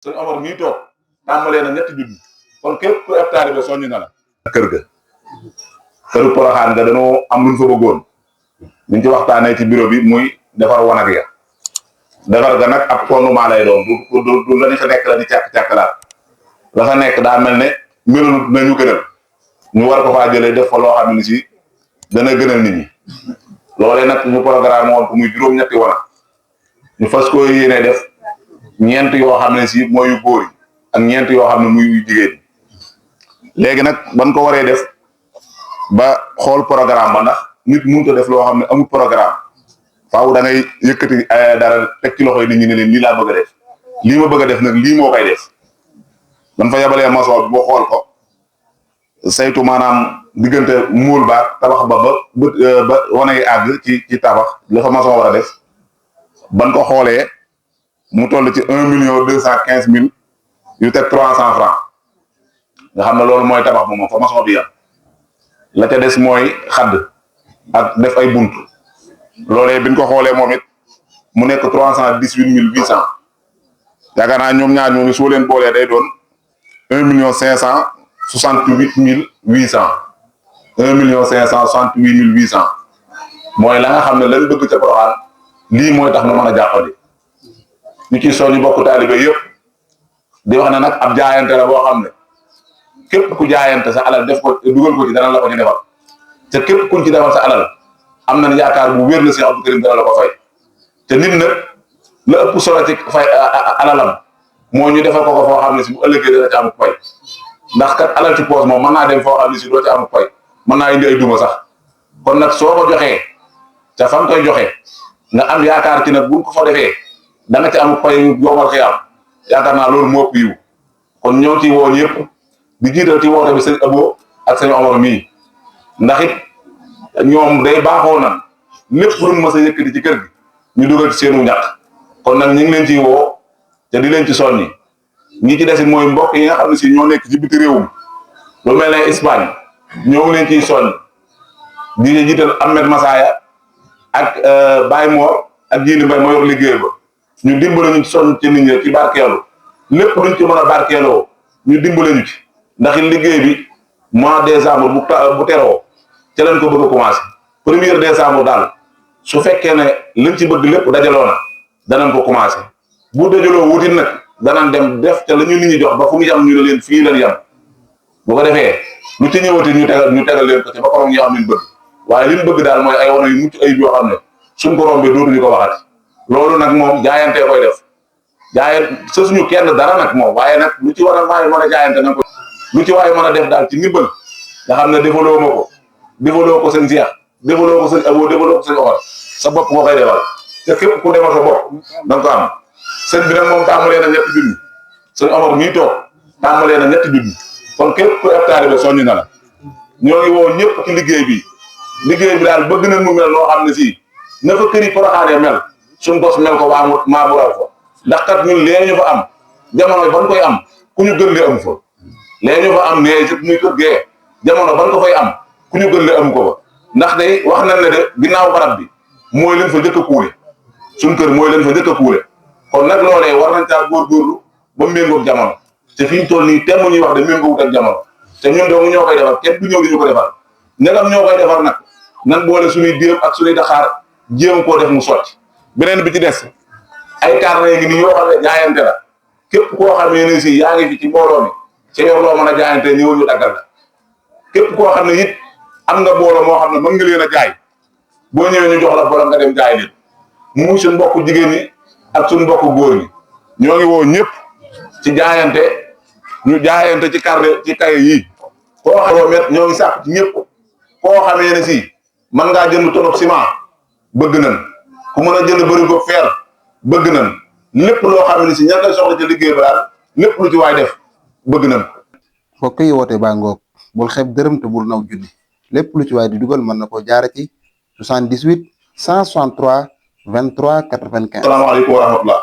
sëñ Omar mii toog tàmbalee na ñetti junni kon képp ku ab taalibe soññi na la. kër ga këru Porokhane nga dañoo am luñ fa bëggoon ñu ci waxtaanee ci bureau bi muy defar wanag ya defar ga nag ab fondement lay doon du la ñu fa nekk la di càkk-càkkalaat la fa nekk daa mel ne melul nañu gënal ñu war ko faa jëlee def fa loo xam ne si dana gënal nit ñi loolee nag ñu programme woon ko muy juróom-ñetti wanag ñu fas ko yéene def ñeent yoo xam ne si mooy yu góor yi ak ñeent yoo xam ne muy yu jigéen léegi nag ban ko waree def ba xool programme ba ndax nit mënut a def loo xam ne amul programme faaw da ngay yëkkati dara teg ci loxo yi nit ñi ne leen lii laa bëgg a def lii ma bëgg a def nag lii moo koy def ban fa yabalee maçon bi boo xool ko saytu maanaam diggante muul baak tabax ba wane yi àgg ci tabax la fa maçon war a def ban ko xoolee mu toll ci 1.215.000 yu teg 300 francs nga xam ne loolu mooy tabax moom fa maçon bi yam la ca des mooy xadd ak def ay bunt loolee biñ ko xoolee moom it mu nekk 318.800 yaakaar naa ñoom ñaar ñooñu soo leen boolee day doon 1.568.800 1.568.800 mooy la nga xam ne lañ bëgg ca Porokhane lii mooy tax mu mën a jàppandi ñu ci soññu bokk taalibe yëpp di wax ne nag ab jaayante la boo xam ne képp ku jaayante sa alal def ko dugal ko ci dana la ko ci defal te képp kuñ ci defal sa alal am nañ yaakaar bu wér la Cheikh Abdou Karim dana la ko fay te nit nag la ëpp solo ci fay alalam moo ñu defal ko foo xam ne si bu ëllëgee dana ci am fay ndax kat alal ci poos moom mën naa dem foo xam ne si doo ci am fay mën naa indi ay duma sax kon nag soo ko joxee te fa nga koy joxe nga am yaakaar ci nag buñ ko fa defee da nga ci am fay yomal xiyaam yaakaar naa loolu moo ëpp yiw kon ñoo ci woo ñëpp di jiital ci woote bi sëñ Abo ak sëñ Omar mii ndax it ñoom day baaxoo nan lépp luñ mës a yëkkati ci kër gi ñu dugal ci seenu ñàkk kon nag ñu ngi leen ciy woo te di leen ci soññi ñi ci desit mooy mbokk yi nga xam ne si ñoo nekk ci biti réewum lu mel ne Espagne ñoo ngi leen ciy soññ di jiital Ahmed Masaya ak Baye Mor ak Jili Mbay moo yor liggéey ba ñu dimbale ñu ci soññ ci nit ñi ci barkeelu lépp luñ ci mën a barkeeloo ñu dimbale ñu ci ndax liggéey bi mois décembre bu teroo ca lañ ko bëgg a commencé 1er décembre daal su fekkee ne liñ ci bëgg lépp dajaloo na danañ ko commencé bu dajaloo wutit nag danañ dem def ca la ñu nit ñi jox ba fu mu yam ñu ne leen fii lañ yam bu ko defee lu ci ñëwati ñu tegal leen ko ci ba korom ñu am liñ bëgg waaye liñ bëgg daal mooy ay wana yu mucc ayib yoo xam ne suñ ko rombee dootuñu ko waxati loolu nag moom jaayantee koy def sa suñu kenn dara nag moom waaye nag lu ci war a waaye mën a jaayante nag ko lu ci waaye mën a def daal ci ndimbal nga xam ne defaloo ma ko defaloo ko sëñ Cheikh defaloo ko sëñ Abo defaloo ko sëñ Omar sa bopp nga koy defal te képp ku demal sa bopp da nga ko am sëñ bi nag moom tàmbalee na ñetti junni sëñ Omar mii toog tàmbalee na ñetti junni kon képp ku ab taalibe soññi na la ñoo ngi woo ñëpp ci liggéey bi daal bëgg nañ mu mel noo xam ne si na fa këri Porokhane mel suñ bos mel ko waa maa bu raw fa ndax kat ñun lee ñu fa am jamono ban koy am ku ñu gën lee amu fa lee ñu fa am nee muy kër gee jamono ban ko fay am ku ñu gën lee amu ko fa ndax day wax nañ ne de ginnaaw barab bi mooy leen fa njëkk a kuule suñ kër mooy leen fa njëkk a kuule kon nag loolee war nañ caa góorgóorlu ba méngoog jamono te fi ñu toll nii temm ñuy wax de méngoowut ak jamono te ñun dong ñoo koy defar kenn du ñëw di ñu ko defar ñagam ñoo koy defar nag nan boole suñuy déem ak suñuy daxaar jéem koo def mu sotti beneen bi ci des ay carnet ngi nii yoo xam ne jaayante la képp koo xam ne si yaa ngi fi ci mbooloo mi ci yor loo mën a jaayante ñëwul ñu daggal la képp koo xam ne it am nga mbooloo moo xam ne mën nga leen a jaay boo ñëwee ñu jox la borom nga dem jaay leen muy suñ mbokku jigéen ñi ak suñ mbokku góor ñi ñoo ngi woo ñëpp ci jaayante ñu jaayante ci carnet ci kaye yii koo xam ne ñoo ngi sàkk ci ñëpp koo xamee ne si mën ngaa jënd tonop ciment bëgg nañ ku mën a jënd bëri ko fer bëgg nañ lépp loo xam ne si ña ngay soxla ci liggéey ba daal lépp lu ci waay def bëgg nañ fokk yi woote baa ngoog bul xeeb dërëm te bul naw junni lépp lu ci waay di dugal mën na koo jaare ci 78 163 23 95. salaamaaleykum wa rahmatulah.